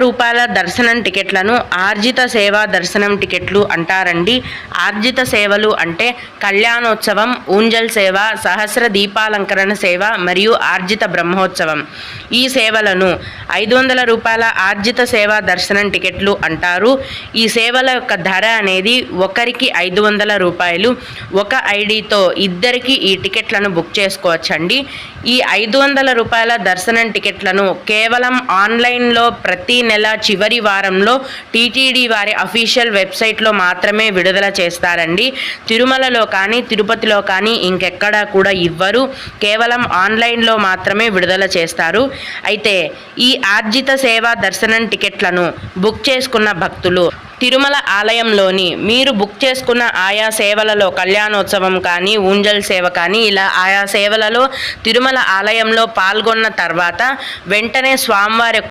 రూపాయల దర్శనం టికెట్లను ఆర్జిత సేవా దర్శనం టికెట్లు అంటారండి. ఆర్జిత సేవలు అంటే కళ్యాణోత్సవం, ఊంజల్ సేవ, సహస్ర దీపాలంకరణ సేవ మరియు ఆర్జిత బ్రహ్మోత్సవం. ఈ సేవలను రూపాయల ఆర్జిత సేవా దర్శనం టికెట్లు అంటారు. ఈ సేవల యొక్క ధర అనేది ఒకరికి రూపాయలు. ఒక ఐడితో ఇద్దరికి ఈ టికెట్లను బుక్ చేసుకోవచ్చండి. ఈ రూపాయల దర్శనం టికెట్లను కేవలం ఆన్లైన్లో ప్రతి నెల చివరి వారంలో టీటీడీ వారి అఫీషియల్ వెబ్సైట్లో మాత్రమే విడుదల చేస్తారండి. తిరుమలలో కానీ తిరుపతిలో కానీ ఇంకెక్కడా కూడా ఇవ్వరు. కేవలం ఆన్లైన్లో మాత్రమే విడుదల చేస్తారు. అయితే ఈ ఆర్జిత సేవా దర్శనం టికెట్లను బుక్ చేసుకున్న భక్తులు తిరుమల ఆలయంలోని మీరు బుక్ చేసుకున్న ఆయా సేవలలో కళ్యాణోత్సవం కానీ, ఊంజల్ సేవ కానీ ఇలా ఆయా సేవలలో తిరుమల ఆలయంలో పాల్గొన్న తర్వాత వెంటనే స్వామివారి